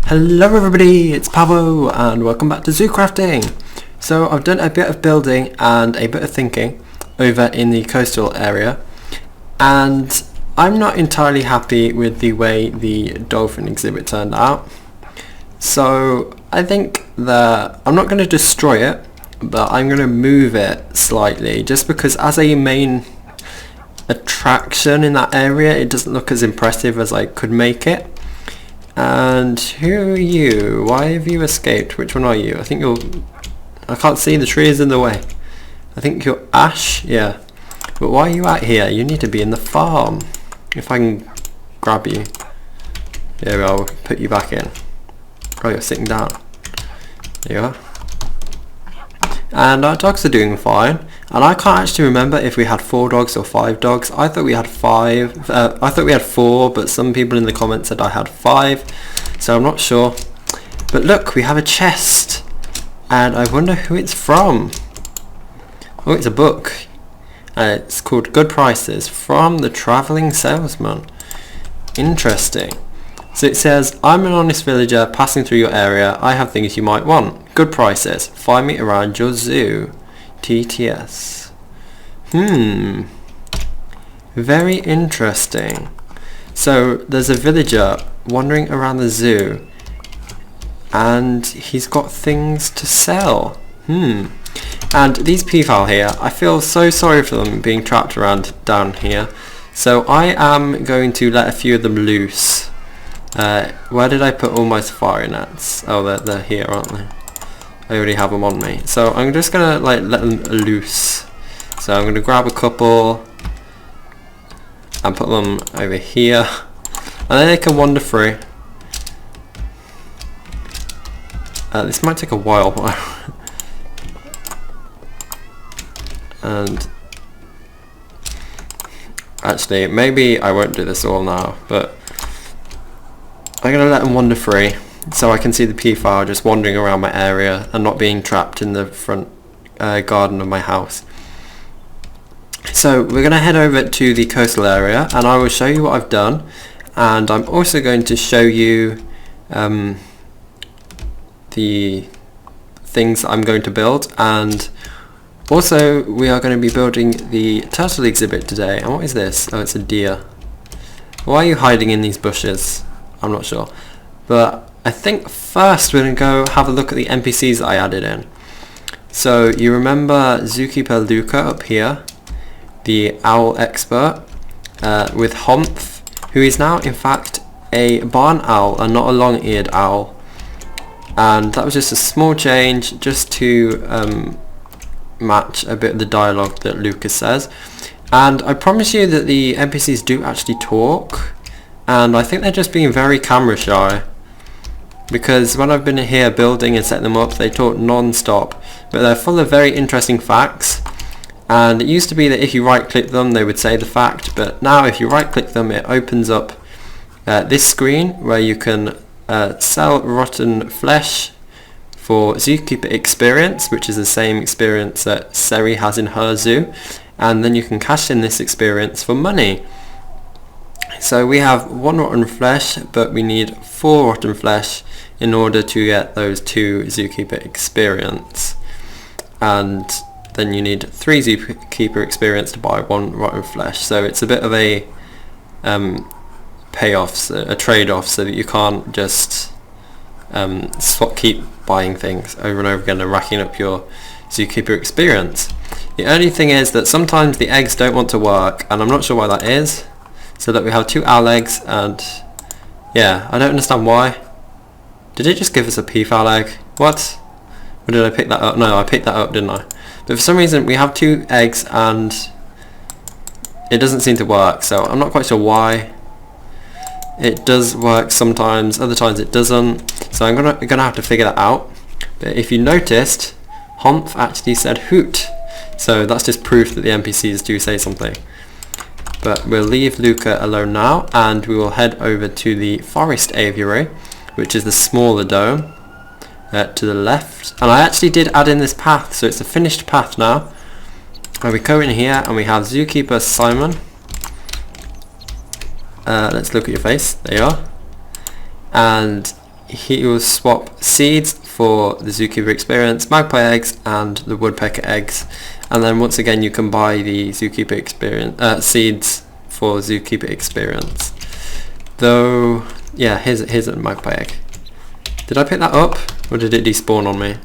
Hello everybody, it's Pavo and welcome back to ZooCrafting. So I've done a bit of building and a bit of thinking over in the coastal area, and I'm not entirely happy with the way the dolphin exhibit turned out. So I think that I'm not going to destroy it, but I'm going to move it slightly, just because as a main attraction in that area it doesn't look as impressive as I could make it. And who are you? Why have you escaped? Which one are you? I think you're... I can't see, the tree is in the way. I think you're Ash? Yeah. But why are you out here? You need to be in the farm. If I can grab you. Here, I'll put you back in. Oh, you're sitting down. There you are. And our dogs are doing fine. And I can't actually remember if we had 4 dogs or 5 dogs. I thought we had 5. I thought we had 4, but some people in the comments said I had 5. So I'm not sure. But look, we have a chest. And I wonder who it's from. Oh, it's a book. It's called Good Prices from the Travelling Salesman. Interesting. So it says, I'm an honest villager passing through your area. I have things you might want. Good prices. Find me around your zoo. TTS. Very interesting. So there's a villager wandering around the zoo and he's got things to sell. And these peafowl here, I feel so sorry for them being trapped around down here. So I am going to let a few of them loose. Where did I put all my safari nets? Oh, they're here, aren't they? I already have them on me. So I'm just gonna let them loose. So I'm gonna grab a couple and put them over here, and then they can wander free. This might take a while. And actually, maybe I won't do this all now, but I'm gonna let them wander free, so I can see the peafowl just wandering around my area and not being trapped in the front garden of my house. So we're going to head over to the coastal area and I will show you what I've done, and I'm also going to show you the things I'm going to build, and also we are going to be building the turtle exhibit today. And what is this? Oh, it's a deer. Why are you hiding in these bushes? I'm not sure. But I think first we're going to go have a look at the NPCs that I added in. So you remember Zookeeper Luca up here, the owl expert, with Humph, who is now in fact a barn owl and not a long-eared owl. And that was just a small change just to match a bit of the dialogue that Lucas says. And I promise you that the NPCs do actually talk, and I think they're just being very camera shy, because when I've been here building and setting them up, they talk non-stop, but they're full of very interesting facts. And it used to be that if you right click them they would say the fact, but now if you right click them it opens up this screen where you can sell rotten flesh for zookeeper experience, which is the same experience that Seri has in her zoo, and then you can cash in this experience for money. So we have 1 rotten flesh, but we need 4 rotten flesh in order to get those 2 zookeeper experience, and then you need 3 zookeeper experience to buy 1 rotten flesh. So it's a bit of a payoff, a trade-off, so that you can't just keep buying things over and over again and racking up your zookeeper experience. The only thing is that sometimes the eggs don't want to work, and I'm not sure why that is. So that we have 2 owl eggs, and yeah, I don't understand why. Did it just give us a peafowl egg? What? Or did I pick that up? No, I picked that up, didn't I? But for some reason we have 2 eggs and it doesn't seem to work, so I'm not quite sure why. It does work sometimes, other times it doesn't, so I'm gonna have to figure that out. But if you noticed, Humph actually said hoot, so that's just proof that the NPCs do say something. But we'll leave Luca alone now, and we will head over to the forest aviary, which is the smaller dome to the left. And I actually did add in this path, so it's a finished path now. And we go in here and we have Zookeeper Simon. Let's look at your face. There you are. And he will swap seeds for the zookeeper experience, magpie eggs and the woodpecker eggs, and then once again you can buy the zookeeper experience seeds for zookeeper experience. Though, yeah, here's a magpie egg. Did I pick that up or did it despawn on me?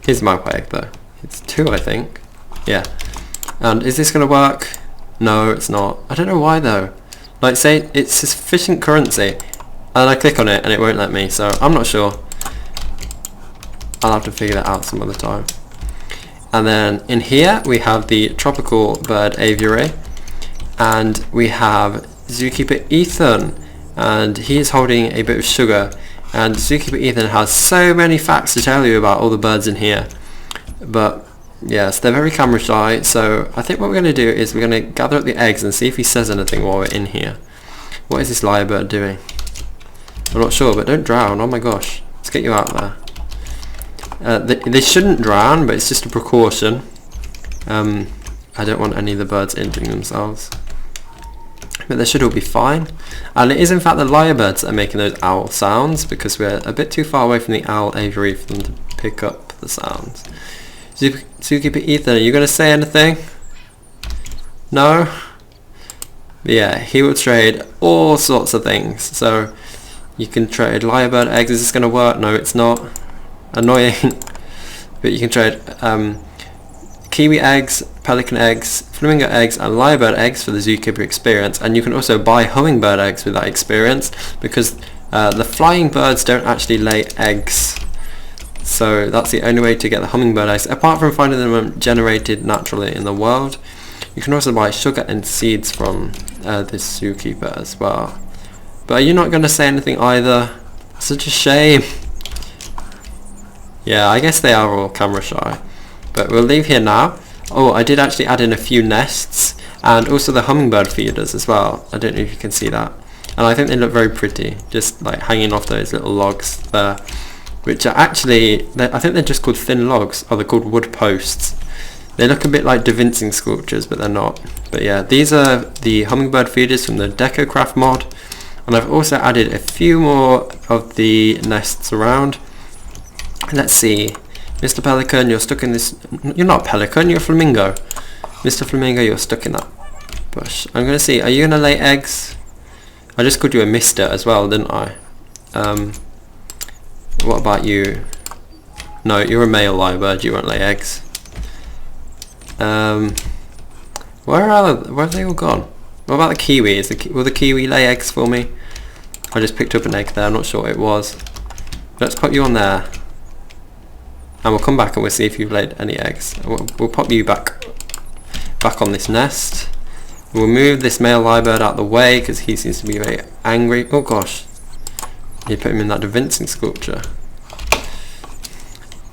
Here's a magpie egg though. It's 2, I think. Yeah. And is this gonna work? No, it's not. I don't know why though. Like, say it's sufficient currency and I click on it and it won't let me, so I'm not sure. I'll have to figure that out some other time. And then in here we have the tropical bird aviary, and we have zookeeper Ethan, and he is holding a bit of sugar, and zookeeper Ethan has so many facts to tell you about all the birds in here. But yes, they're very camera shy, so I think what we're going to do is we're going to gather up the eggs and see if he says anything while we're in here. What is this lyrebird doing? I'm not sure, but don't drown. Oh my gosh, let's get you out there. They shouldn't drown, but it's just a precaution. I don't want any of the birds injuring themselves. But they should all be fine. And it is in fact the lyrebirds that are making those owl sounds, because we're a bit too far away from the owl aviary for them to pick up the sounds. Zookeeper Ethan, are you going to say anything? No? But yeah, he will trade all sorts of things. So you can trade lyrebird eggs. Is this going to work? No, it's not. Annoying. But you can trade kiwi eggs, pelican eggs, flamingo eggs and lyrebird eggs for the zookeeper experience, and you can also buy hummingbird eggs with that experience, because the flying birds don't actually lay eggs, so that's the only way to get the hummingbird eggs, apart from finding them generated naturally in the world. You can also buy sugar and seeds from this zookeeper as well. But are you not going to say anything either? Such a shame. Yeah, I guess they are all camera shy. But we'll leave here now. Oh, I did actually add in a few nests, and also the hummingbird feeders as well. I don't know if you can see that. And I think they look very pretty, just like hanging off those little logs there, which are actually, I think they're just called thin logs, or they're called wood posts. They look a bit like DaVincing sculptures, but they're not. But yeah, these are the hummingbird feeders from the Decocraft mod, and I've also added a few more of the nests around. Let's see, Mr. Pelican, you're stuck in this. You're not a pelican, you're a flamingo. Mr. Flamingo, you're stuck in that bush. I'm going to see, are you going to lay eggs? I just called you a mister as well, didn't I? What about you? No, you're a male lyrebird, you won't lay eggs. Where have they all gone? What about the kiwi? Will the kiwi lay eggs for me? I just picked up an egg there, I'm not sure what it was. Let's put you on there. And we'll come back and we'll see if you've laid any eggs. We'll pop you back on this nest. We'll move this male lyrebird out the way because he seems to be very angry. Oh gosh. You put him in that DaVincing sculpture.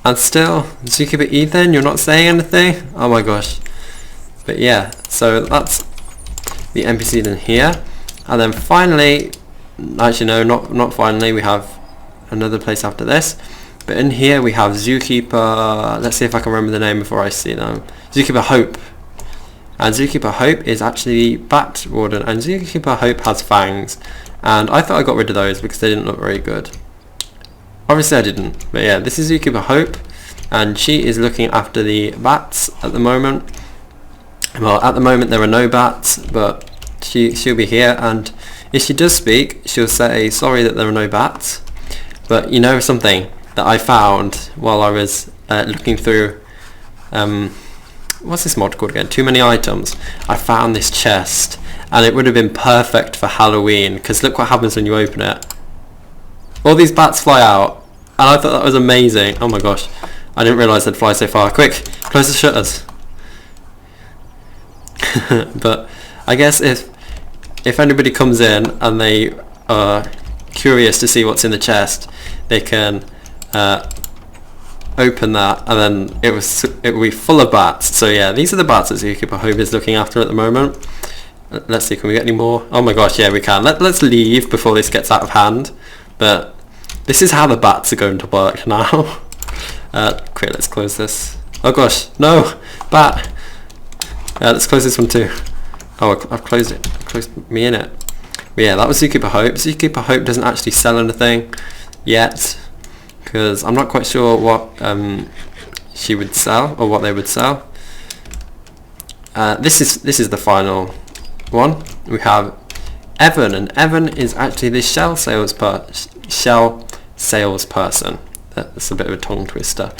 And still, zookeeper Ethan, you're not saying anything? Oh my gosh. But yeah, so that's the NPCs in here. And then finally, actually no, not finally, we have another place after this. But in here we have Zookeeper, let's see if I can remember the name before I see them. Zookeeper Hope. And Zookeeper Hope is actually Bat Warden, and Zookeeper Hope has fangs. And I thought I got rid of those because they didn't look very good. Obviously I didn't, but yeah, this is Zookeeper Hope, and she is looking after the bats at the moment. Well, at the moment there are no bats, but she'll be here, and if she does speak, she'll say sorry that there are no bats. But you know something that I found while I was looking through, what's this mod called again? Too Many Items. I found this chest, and it would have been perfect for Halloween, because look what happens when you open it. All these bats fly out, and I thought that was amazing. Oh my gosh, I didn't realise they'd fly so far. Quick, close the shutters. But I guess if anybody comes in and they are curious to see what's in the chest, they can open that, and then it will be full of bats. So yeah, these are the bats that Zookeeper Hope is looking after at the moment. Let's see, can we get any more? Oh my gosh, yeah, we can. Let's leave before this gets out of hand. But this is how the bats are going to work now. Quick, let's close this. Oh gosh, no! Bat! Let's close this one too. Oh, I've closed it. I've closed me in it. But yeah, that was Zookeeper Hope. Zookeeper Hope doesn't actually sell anything yet, because I'm not quite sure what she would sell, or what they would sell. This is the final one. We have Evan, and Evan is actually the shell salesperson. That's a bit of a tongue twister.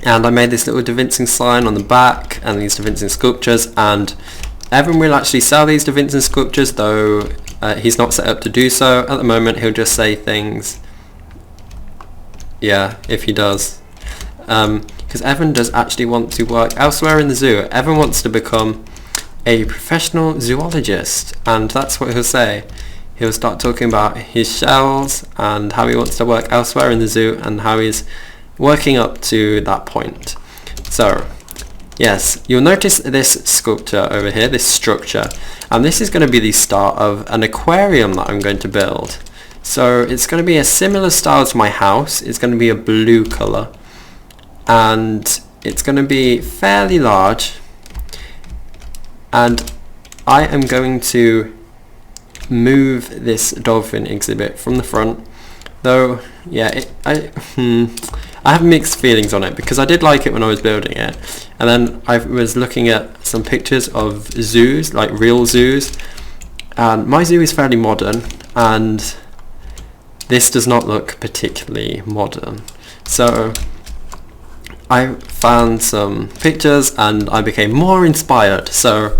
And I made this little DaVincing sign on the back and these DaVincing sculptures, and Evan will actually sell these DaVincing sculptures, though he's not set up to do so at the moment. He'll just say things, yeah, if he does, because Evan does actually want to work elsewhere in the zoo. Evan wants to become a professional zoologist, and that's what he'll say. He'll start talking about his shells and how he wants to work elsewhere in the zoo and how he's working up to that point. So yes, you'll notice this sculpture over here, this structure, and this is going to be the start of an aquarium that I'm going to build. So it's going to be a similar style to my house. It's going to be a blue colour, and it's going to be fairly large, and I am going to move this dolphin exhibit from the front, though yeah, I have mixed feelings on it, because I did like it when I was building it, and then I was looking at some pictures of zoos, like real zoos, and my zoo is fairly modern, and this does not look particularly modern. So I found some pictures and I became more inspired. So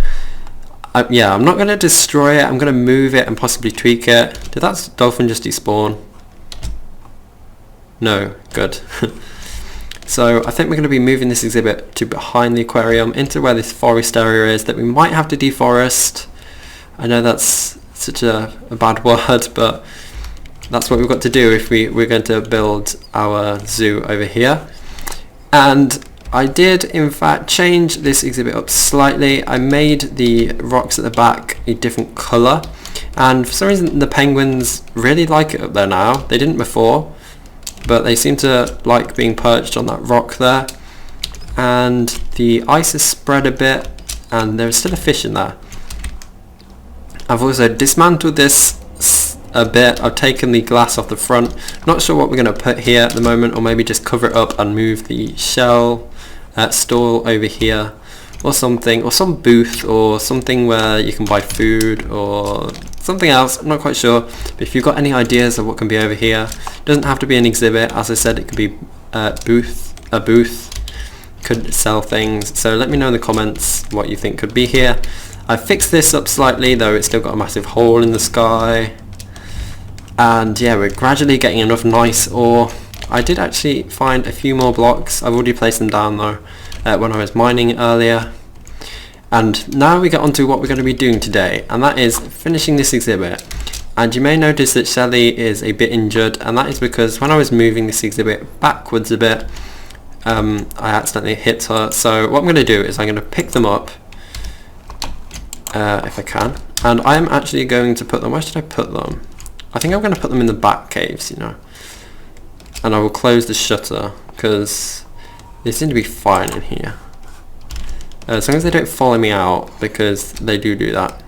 yeah, I'm not going to destroy it, I'm going to move it and possibly tweak it. Did that dolphin just despawn? No, good. So I think we're going to be moving this exhibit to behind the aquarium, into where this forest area is that we might have to deforest. I know that's such a bad word, but that's what we've got to do if we're going to build our zoo over here. And I did in fact change this exhibit up slightly. I made the rocks at the back a different colour, and for some reason the penguins really like it up there now. They didn't before, but they seem to like being perched on that rock there. And the ice has spread a bit, and there's still a fish in there. I've also dismantled this a bit. I've taken the glass off the front. Not sure what we're going to put here at the moment, or maybe just cover it up and move the shell stall over here, or something, or some booth, or something where you can buy food, or something else. I'm not quite sure, but if you've got any ideas of what can be over here, it doesn't have to be an exhibit. As I said, it could be a booth could sell things, so let me know in the comments what you think could be here. I fixed this up slightly, though it's still got a massive hole in the sky, and yeah, we're gradually getting enough nice ore. I did actually find a few more blocks. I've already placed them down though when I was mining earlier. And now we get on to what we're going to be doing today, and that is finishing this exhibit. And you may notice that Shelly is a bit injured, and that is because when I was moving this exhibit backwards a bit, I accidentally hit her. So what I'm going to do is I'm going to pick them up if I can, and I am actually going to put them, where should I put them? I think I'm going to put them in the back caves, you know. And I will close the shutter because they seem to be fine in here. As long as they don't follow me out, because they do that.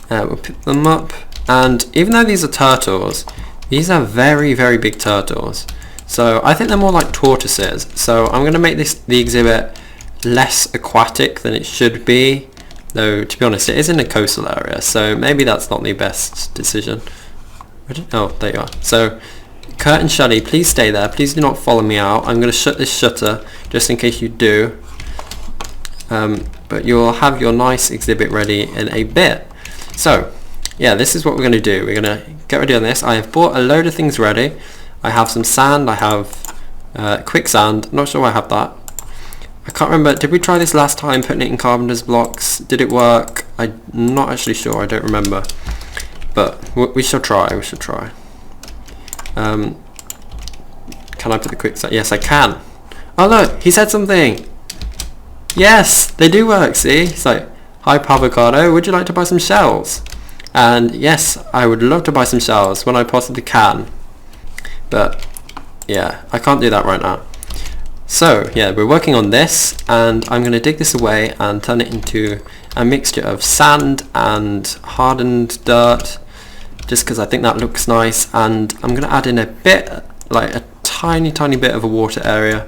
We'll pick them up, and even though these are turtles, these are very, very big turtles. So I think they're more like tortoises. So I'm going to make the exhibit less aquatic than it should be. Though, to be honest, it is in a coastal area, so maybe that's not the best decision. Oh, there you are. So, Kurt and Shelley, please stay there. Please do not follow me out. I'm going to shut this shutter, just in case you do. But you'll have your nice exhibit ready in a bit. So, yeah, this is what we're going to do. We're going to get ready on this. I have bought a load of things ready. I have some sand. I have quicksand. Not sure why I have that. I can't remember, did we try this last time, putting it in Carpenter's blocks? Did it work? I'm not actually sure, I don't remember. But we shall try, Can I put the quicksand? Yes, I can. Oh look, he said something! Yes, they do work, see? It's like, hi Pavocado, would you like to buy some shells? And yes, I would love to buy some shells when I possibly can. But, yeah, I can't do that right now. So yeah, we're working on this, and I'm going to dig this away and turn it into a mixture of sand and hardened dirt, just because I think that looks nice. And I'm going to add in a bit, like a tiny bit of a water area,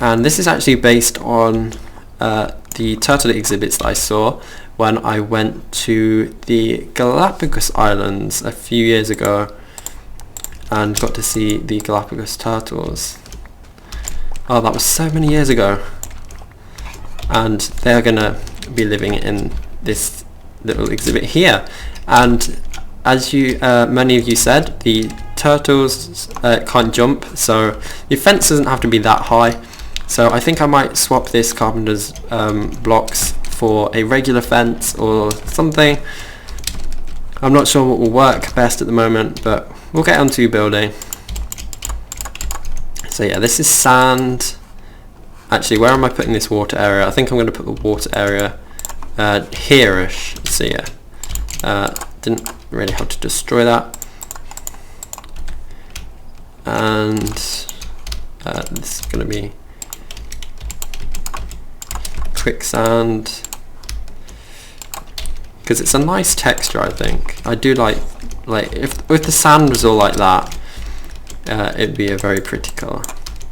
and this is actually based on the turtle exhibits that I saw when I went to the Galapagos Islands a few years ago and got to see the Galapagos turtles. Oh, that was so many years ago. And they're gonna be living in this little exhibit here. And as you many of you said, the turtles can't jump, so the fence doesn't have to be that high. So I think I might swap this Carpenter's blocks for a regular fence or something. I'm not sure what will work best at the moment, but we'll get onto building. So yeah, this is sand. Actually, where am I putting this water area? I think I'm going to put the water area here-ish. So yeah, didn't really have to destroy that. And this is going to be quicksand, because it's a nice texture. I think I do like if the sand was all like that, it'd be a very pretty color.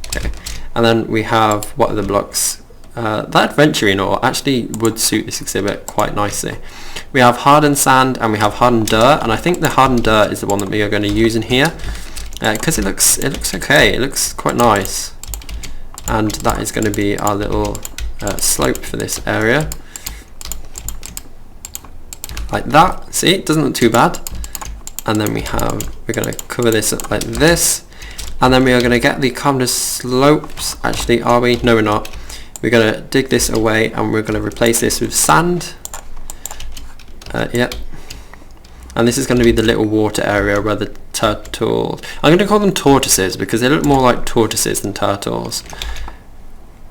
Okay, and then we have, what are the blocks? That adventuring ore actually would suit this exhibit quite nicely. We have hardened sand and we have hardened dirt, and I think the hardened dirt is the one that we are going to use in here because it looks okay. It looks quite nice, and that is going to be our little slope for this area, like that. See, it doesn't look too bad. And then we're going to cover this up like this, and then we are going to get the Carpenter slopes. Actually, are we? No, we're not. We're going to dig this away and we're going to replace this with sand. Yep. And this is going to be the little water area where the turtles, I'm going to call them tortoises because they look more like tortoises than turtles,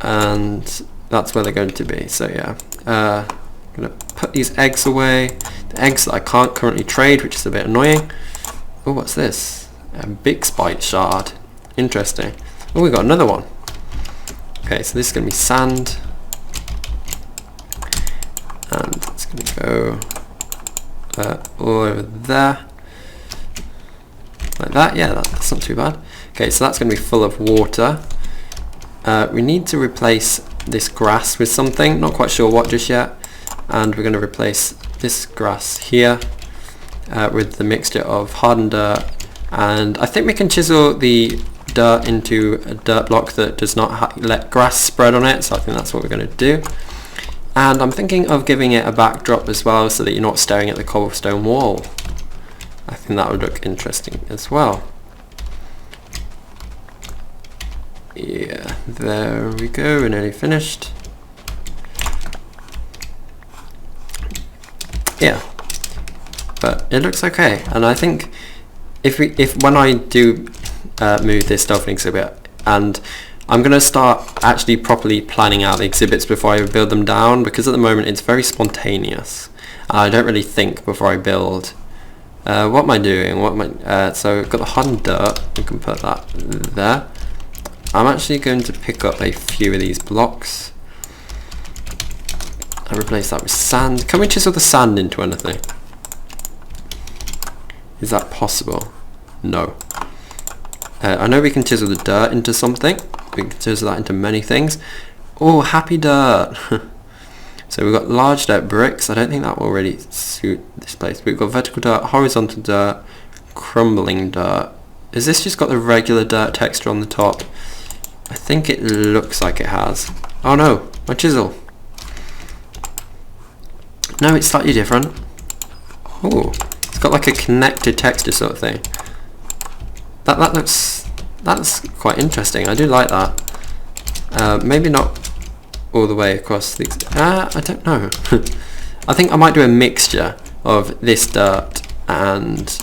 and that's where they're going to be. So yeah, I'm going to put these eggs away, the eggs that I can't currently trade, which is a bit annoying. Oh, what's this? A big spite shard. Interesting. Oh, we got another one. Okay, so this is going to be sand, and it's going to go all over there, like that. Yeah, that's not too bad. Okay, so that's going to be full of water. We need to replace this grass with something, not quite sure what just yet, and we're going to replace this grass here with the mixture of hardened dirt, and I think we can chisel the dirt into a dirt block that does not let grass spread on it, so I think that's what we're going to do. And I'm thinking of giving it a backdrop as well, so that you're not staring at the cobblestone wall. I think that would look interesting as well. Yeah, there we go, we're nearly finished. Yeah, but it looks okay, and I think if when I do move this Dolphin exhibit, and I'm going to start actually properly planning out the exhibits before I build them down, because at the moment it's very spontaneous and I don't really think before I build. What am I doing? So I've got the hardened dirt, we can put that there. I'm actually going to pick up a few of these blocks and replace that with sand. Can we chisel the sand into anything? Is that possible? No. I know we can chisel the dirt into something. We can chisel that into many things. Oh, happy dirt. So we've got large dirt bricks. I don't think that will really suit this place. We've got vertical dirt, horizontal dirt, crumbling dirt. Is this just got the regular dirt texture on the top? I think it looks like it has. Oh no, my chisel. No, it's slightly different. Oh, it's got like a connected texture sort of thing. That's quite interesting. I do like that. Maybe not all the way across the... I don't know. I think I might do a mixture of this dirt and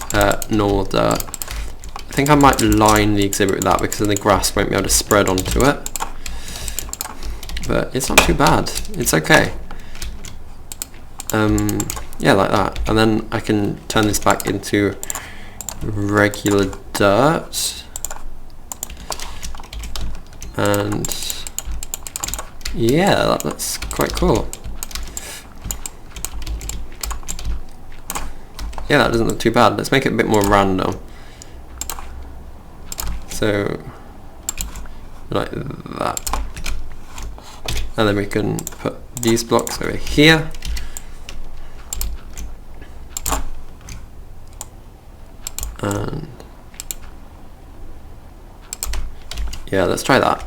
normal dirt. I think I might line the exhibit with that, because then the grass won't be able to spread onto it. But it's not too bad. It's okay. Yeah, like that. And then I can turn this back into regular dirt. And yeah, that's quite cool. Yeah, that doesn't look too bad. Let's make it a bit more random. So, like that. And then we can put these blocks over here. And yeah, let's try that.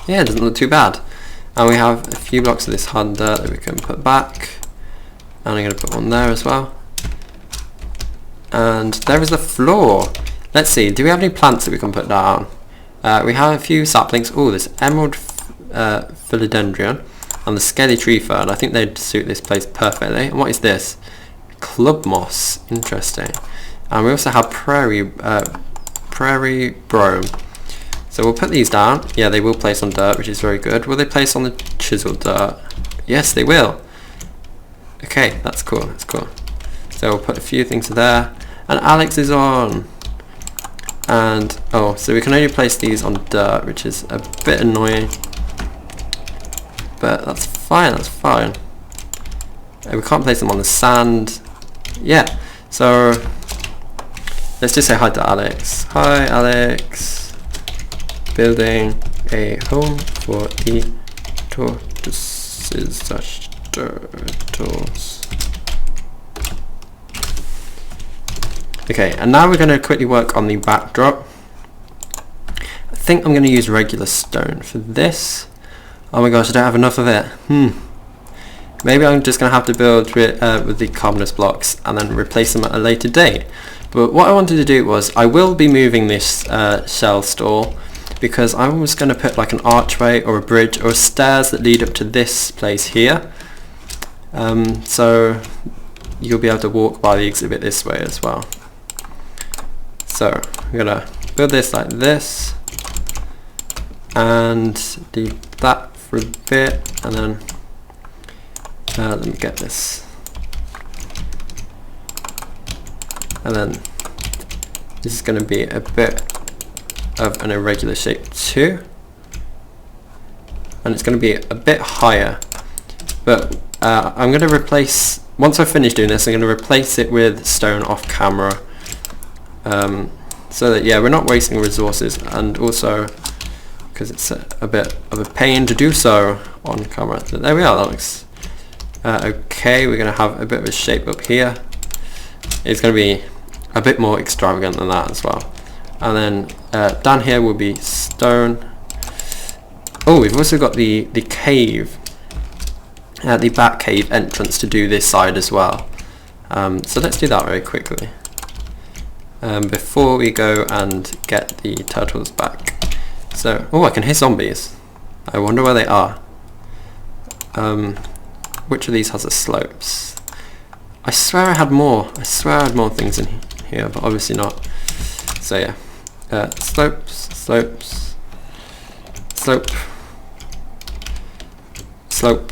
Yeah, it doesn't look too bad. And we have a few blocks of this hard dirt that we can put back. And I'm going to put one there as well. And there is the floor. Let's see, do we have any plants that we can put down? We have a few saplings. Oh, this emerald philodendron and the scaly tree fern. I think they'd suit this place perfectly. And what is this? Club moss. Interesting. And we also have prairie brome. So we'll put these down. Yeah, they will place on dirt, which is very good. Will they place on the chiseled dirt? Yes, they will. Okay, that's cool. That's cool. So we'll put a few things there. And Alex is on. And oh, so we can only place these on dirt, which is a bit annoying. But that's fine. That's fine. We can't place them on the sand. Yeah. So let's just say hi to Alex. Hi, Alex. Building a home for the tortoises / turtles. Okay, and now we're going to quickly work on the backdrop. I think I'm going to use regular stone for this. Oh my gosh, I don't have enough of it. Maybe I'm just going to have to build with the carbonous blocks and then replace them at a later date. But what I wanted to do was, I will be moving this shell store because I was going to put like an archway or a bridge or stairs that lead up to this place here. So you'll be able to walk by the exhibit this way as well. So I'm going to build this like this and do that for a bit, and then let me get this, and then this is going to be a bit of an irregular shape too, and it's going to be a bit higher, but I'm going to replace, once I finish doing this, I'm going to replace it with stone off camera, so that yeah, we're not wasting resources, and also because it's a bit of a pain to do so on camera. So there we are, that looks okay. We're going to have a bit of a shape up here. It's going to be a bit more extravagant than that as well. And then down here will be stone. Oh, we've also got the cave, the back cave entrance to do this side as well. So let's do that very quickly before we go and get the turtles back. So, oh, I can hear zombies. I wonder where they are. Which of these has the slopes? I swear I had more. I swear I had more things in here, but obviously not. So yeah, slopes, slopes, slope, slope,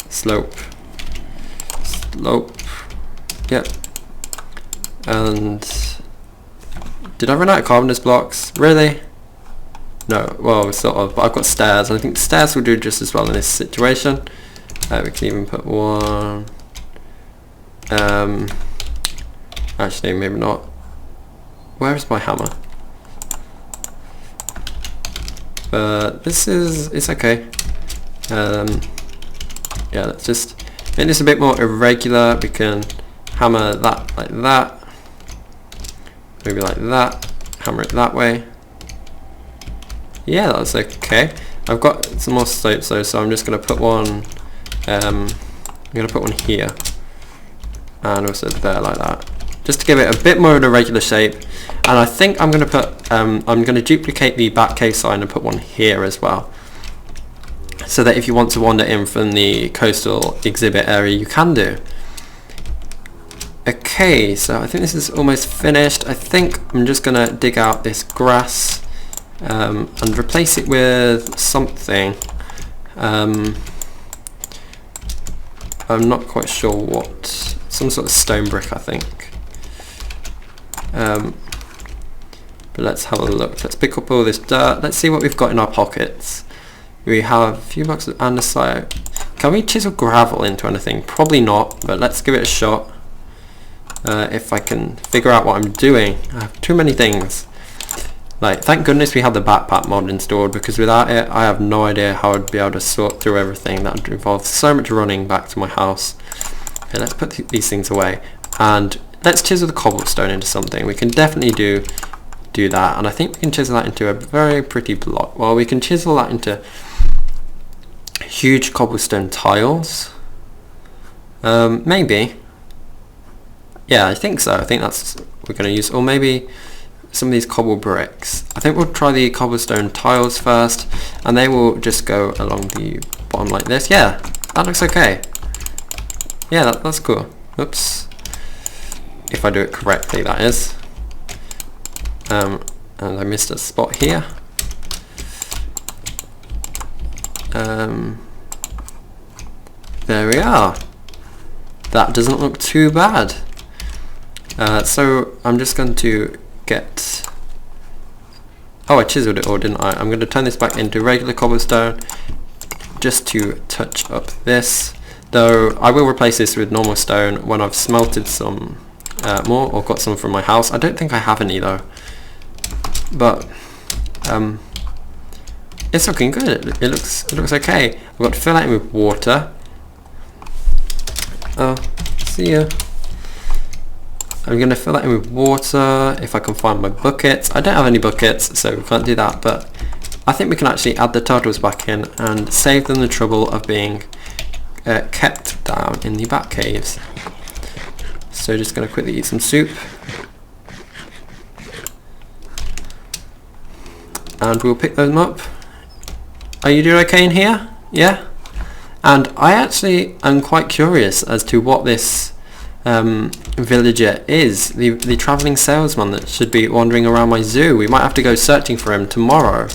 slope, slope. Yep. And did I run out of carbonous blocks? Really? No, well, sort of, but I've got stairs, and I think stairs will do just as well in this situation. We can even put one. Actually, maybe not. Where is my hammer? But this is, it's okay. Yeah, let's just make this a bit more irregular. We can hammer that like that. Maybe like that. Hammer it that way. Yeah, that's okay. I've got some more slopes though, so I'm just going to put one. I'm going to put one here, and also there like that, just to give it a bit more of a regular shape. And I think I'm going to put. I'm going to duplicate the back cave sign and put one here as well, so that if you want to wander in from the coastal exhibit area, you can do. Okay, so I think this is almost finished. I think I'm just going to dig out this grass. And replace it with something. I'm not quite sure what. Some sort of stone brick, I think. But let's have a look. Let's pick up all this dirt. Let's see what we've got in our pockets. We have a few boxes of andesite. Can we chisel gravel into anything? Probably not, but let's give it a shot. If I can figure out what I'm doing. I have too many things. Like, thank goodness we had the backpack mod installed, because without it I have no idea how I'd be able to sort through everything. That would involve so much running back to my house. Okay, let's put these things away. And let's chisel the cobblestone into something. We can definitely do that, and I think we can chisel that into a very pretty block. Well, we can chisel that into huge cobblestone tiles. Maybe. Yeah, I think so. I think that's what we're going to use. Or maybe some of these cobble bricks. I think we'll try the cobblestone tiles first, and they will just go along the bottom like this. Yeah, that looks okay. Yeah, that's cool. Oops. If I do it correctly, that is. And I missed a spot here. There we are. That doesn't look too bad. So I'm just going to get... Oh, I chiseled it all, didn't I? I'm going to turn this back into regular cobblestone just to touch up this. Though I will replace this with normal stone when I've smelted some more, or got some from my house. I don't think I have any though. But it's looking good. It looks okay. I've got to fill that in with water. Oh, see ya. I'm going to fill that in with water if I can find my buckets. I don't have any buckets, so we can't do that, but I think we can actually add the turtles back in and save them the trouble of being kept down in the bat caves. So just going to quickly eat some soup. And we'll pick them up. Are you doing okay in here? Yeah? And I actually am quite curious as to what this villager is. The travelling salesman that should be wandering around my zoo. We might have to go searching for him tomorrow,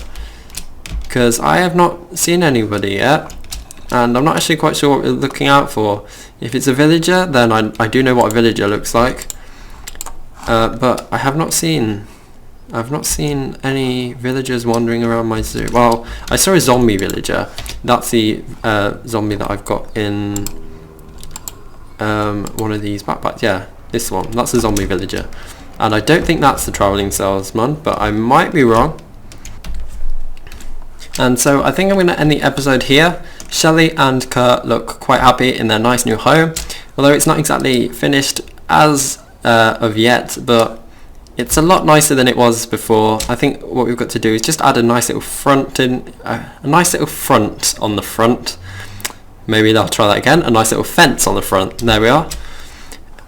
because I have not seen anybody yet, and I'm not actually quite sure what we're looking out for. If it's a villager, then I do know what a villager looks like, but I've not seen any villagers wandering around my zoo. Well, I saw a zombie villager. That's the zombie that I've got in one of these backpacks. Yeah, this one. That's a zombie villager. And I don't think that's the travelling salesman, but I might be wrong. And so I think I'm going to end the episode here. Shelley and Kurt look quite happy in their nice new home, although it's not exactly finished as of yet, but it's a lot nicer than it was before. I think what we've got to do is just add a nice little front on the front. Maybe I'll try that again. A nice little fence on the front. There we are.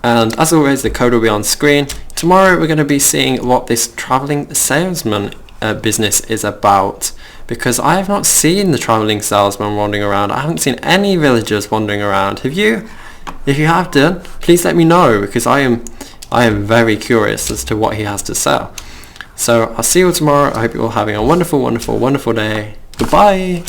And as always, the code will be on screen. Tomorrow we're going to be seeing what this travelling salesman business is about, because I have not seen the travelling salesman wandering around. I haven't seen any villagers wandering around. Have you? If you have done, please let me know, because I am very curious as to what he has to sell. So I'll see you all tomorrow. I hope you're all having a wonderful, wonderful, wonderful day. Goodbye.